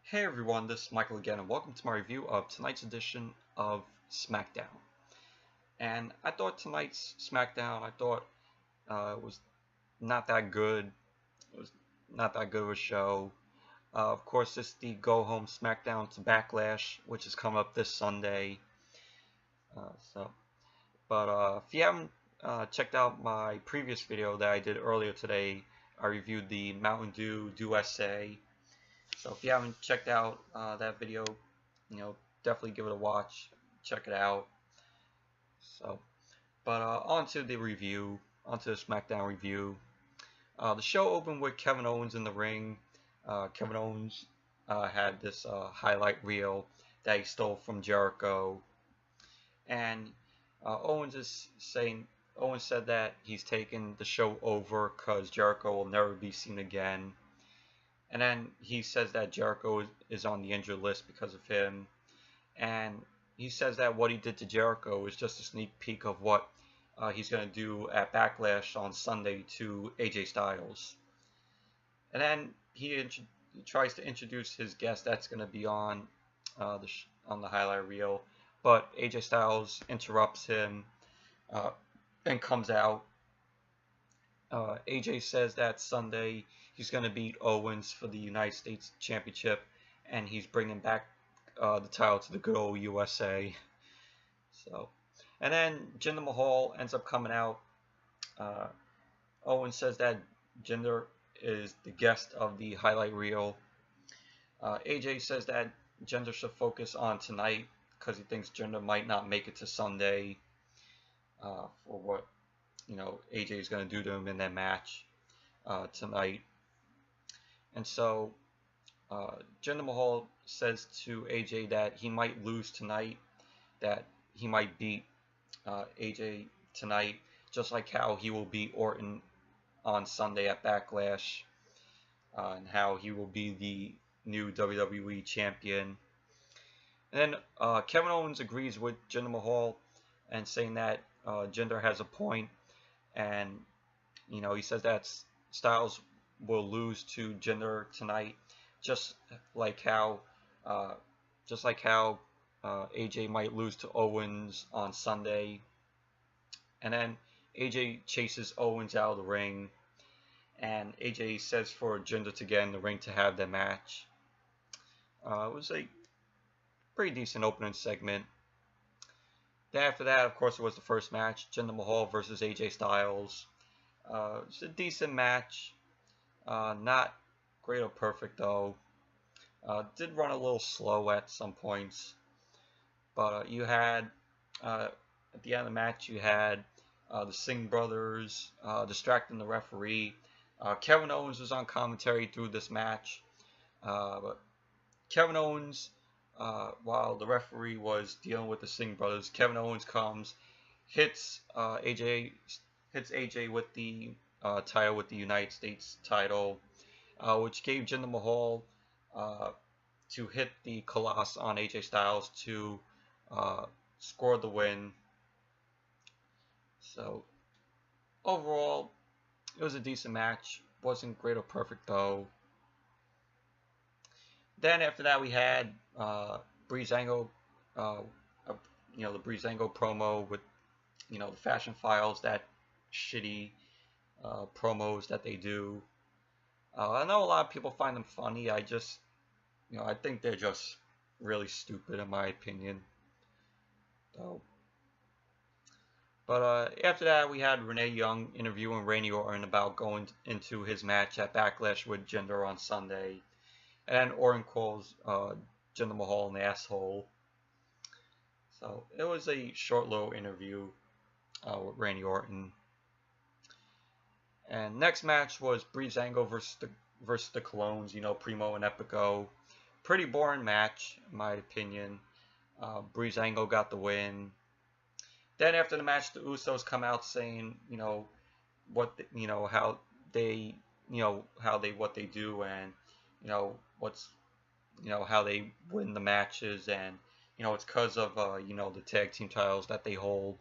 Hey everyone, this is Michael again, and welcome to my review of tonight's edition of Smackdown. And I thought tonight's Smackdown, it was not that good. It was not that good of a show. Of course, it's the go home Smackdown to Backlash, which is coming up this Sunday. Uh, so, if you haven't checked out my previous video that I did earlier today, I reviewed the Mountain Dew USA. So if you haven't checked out that video, definitely give it a watch. Check it out. So, on to the review, onto the SmackDown review. The show opened with Kevin Owens in the ring. Kevin Owens had this highlight reel that he stole from Jericho, and Owens said that he's taken the show over because Jericho will never be seen again. And then he says that Jericho is on the injured list because of him. And he says that what he did to Jericho is just a sneak peek of what he's going to do at Backlash on Sunday to AJ Styles. And then he tries to introduce his guest that's going to be on the highlight reel. But AJ Styles interrupts him and comes out. AJ says that Sunday he's going to beat Owens for the United States Championship, and he's bringing back the title to the good old USA. So, and then Jinder Mahal ends up coming out. Owens says that Jinder is the guest of the highlight reel. AJ says that Jinder should focus on tonight because he thinks Jinder might not make it to Sunday for what AJ is going to do to him in that match tonight. And so Jinder Mahal says to AJ that he might lose tonight, that he might beat AJ tonight, just like how he will beat Orton on Sunday at Backlash, and how he will be the new WWE champion. And then Kevin Owens agrees with Jinder Mahal and saying that Jinder has a point. And he says that Styles will lose to Jinder tonight, just like how AJ might lose to Owens on Sunday. And then AJ chases Owens out of the ring, and AJ says for Jinder to get in the ring to have the match. It was a pretty decent opening segment. Then after that, of course, it was the first match, Jinder Mahal versus AJ Styles. It's a decent match. Not great or perfect, though. Did run a little slow at some points. But you had, at the end of the match, you had the Singh brothers distracting the referee. Kevin Owens was on commentary through this match. But Kevin Owens, while the referee was dealing with the Singh brothers, Kevin Owens comes, hits AJ with the title, with the United States title, which gave Jinder Mahal to hit the Colossus on AJ Styles to score the win. So overall, it was a decent match. Wasn't great or perfect, though. Then after that, we had Breezango, the Breezango promo with, the Fashion Files, that shitty promos that they do. I know a lot of people find them funny. I just, I think they're just really stupid in my opinion. So, but after that, we had Renee Young interviewing Randy Orton about going into his match at Backlash with Jinder on Sunday. And then Orton calls Jinder Mahal an asshole. So it was a short little interview with Randy Orton. And next match was Breezango versus the Clones, Primo and Epico. Pretty boring match, in my opinion. Breezango got the win. Then after the match, the Usos come out saying, what they do, and how they win the matches, and it's because of the tag team titles that they hold.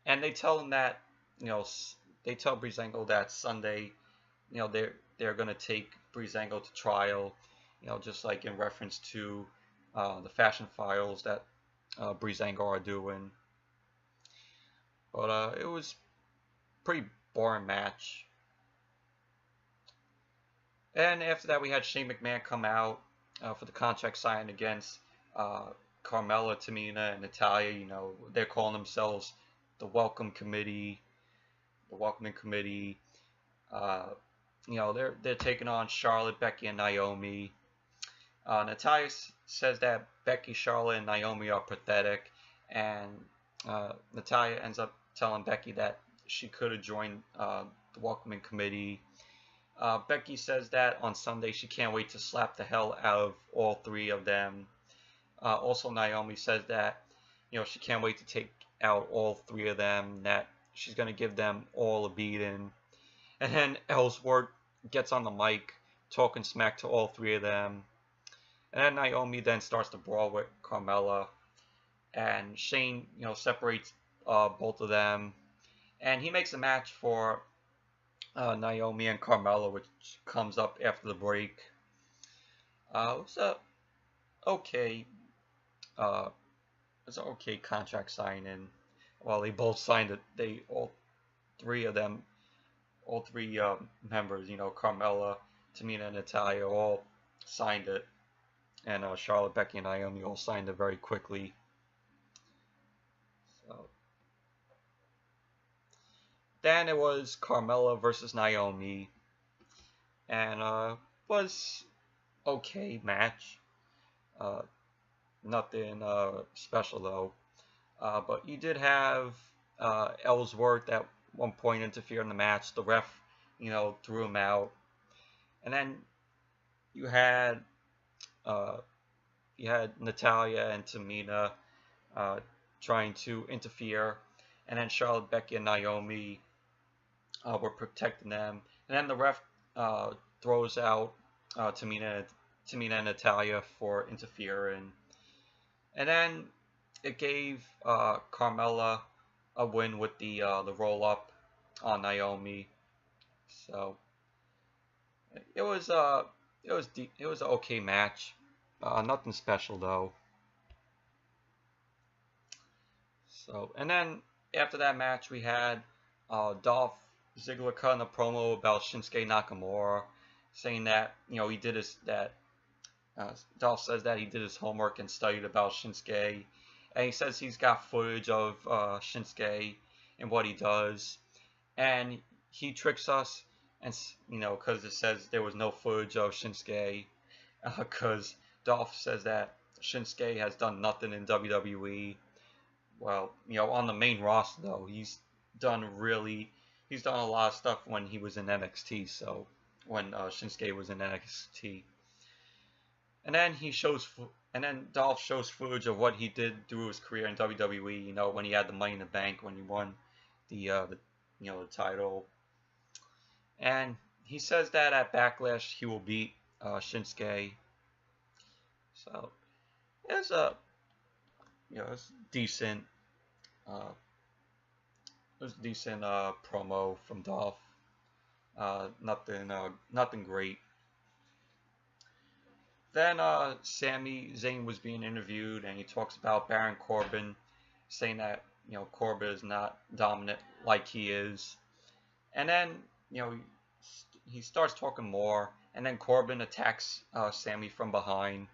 And they tell them that they tell Breezango that Sunday they're going to take Breezango to trial, just like in reference to the fashion files that Breezango are doing. But it was pretty boring match. And after that, we had Shane McMahon come out for the contract sign against Carmella, Tamina, and Natalya. They're calling themselves the Welcome Committee, the Welcoming Committee. They're taking on Charlotte, Becky, and Naomi. Natalya says that Becky, Charlotte, and Naomi are pathetic, and Natalya ends up telling Becky that she could have joined the Welcoming Committee. Becky says that on Sunday she can't wait to slap the hell out of all three of them. Also, Naomi says that she can't wait to take out all three of them, that she's going to give them all a beating. And then Ellsworth gets on the mic talking smack to all three of them. And then Naomi then starts to brawl with Carmella. And Shane, separates both of them. And he makes a match for Naomi and Carmella, which comes up after the break. It was a okay contract signing. Well, they both signed it. All three members, Carmella, Tamina, and Natalya, all signed it, and Charlotte, Becky, and Naomi all signed it very quickly. So then it was Carmella versus Naomi, and was okay match. Nothing special though. But you did have Ellsworth at one point interfere in the match. The ref, threw him out. And then you had Natalya and Tamina trying to interfere. And then Charlotte, Becky, and Naomi were protecting them. And then the ref throws out Tamina and Natalya for interfering. And then it gave Carmella a win with the roll up on Naomi. So it was an okay match. Nothing special though. So, and then after that match we had Dolph Ziggler cutting a promo about Shinsuke Nakamura, saying that he did Dolph says that he did his homework and studied about Shinsuke, and he says he's got footage of Shinsuke and what he does, and he tricks us, and because it says there was no footage of Shinsuke, because Dolph says that Shinsuke has done nothing in WWE. Well, on the main roster though, he's done a lot of stuff when he was in NXT. So when Shinsuke was in NXT. And then Dolph shows footage of what he did through his career in WWE. When he had the Money in the Bank, when he won the title. And he says that at Backlash he will beat Shinsuke. So it's it's decent. It was a decent promo from Dolph. Nothing great. Then Sami Zayn was being interviewed, and he talks about Baron Corbin, saying that Corbin is not dominant like he is. And then he starts talking more, and then Corbin attacks Sami from behind.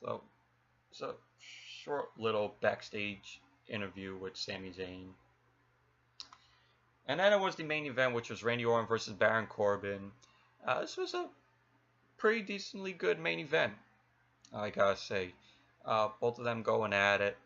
So it's a short little backstage interview with Sami Zayn. And then it was the main event, which was Randy Orton versus Baron Corbin. This was a pretty decently good main event, I gotta say. Both of them going at it.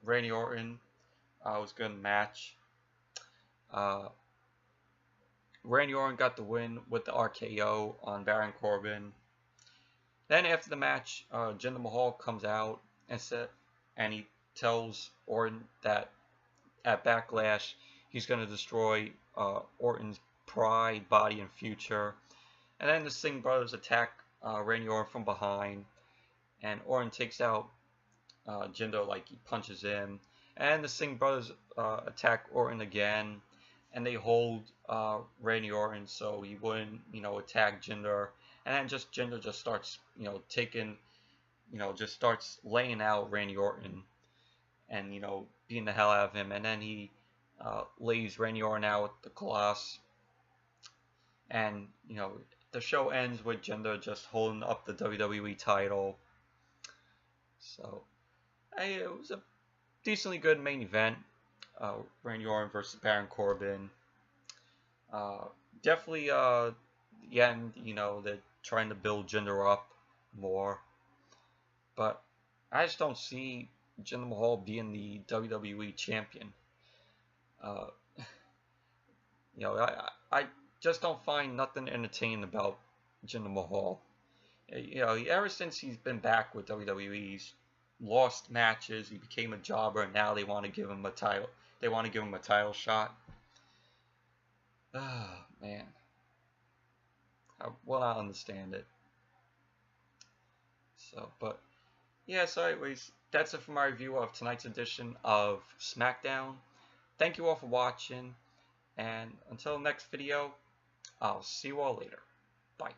Randy Orton was a good match. Randy Orton got the win with the RKO on Baron Corbin. Then after the match, Jinder Mahal comes out and he tells Orton that at Backlash he's going to destroy Orton's pride, body, and future. And then the Singh brothers attack Randy Orton from behind, and Orton takes out Jinder, like he punches him. And the Singh brothers attack Orton again, and they hold Randy Orton so he wouldn't, attack Jinder. and then just Jinder just starts, taking, just starts laying out Randy Orton, and beating the hell out of him, and then he lays Randy Orton out with the Colossus, and the show ends with Jinder just holding up the WWE title. So, hey, it was a decently good main event. Randy Orton versus Baron Corbin. Definitely, the end, they're trying to build Jinder up more. But I just don't see Jinder Mahal being the WWE champion. Uh, I just don't find nothing entertaining about Jinder Mahal. Ever since he's been back with WWE, he's lost matches. He became a jobber, and now they want to give him a title. They want to give him a title shot. Ah, man. I will not understand it. So, but yeah, so anyways, that's it for my review of tonight's edition of SmackDown. Thank you all for watching, and until the next video, I'll see you all later. Bye.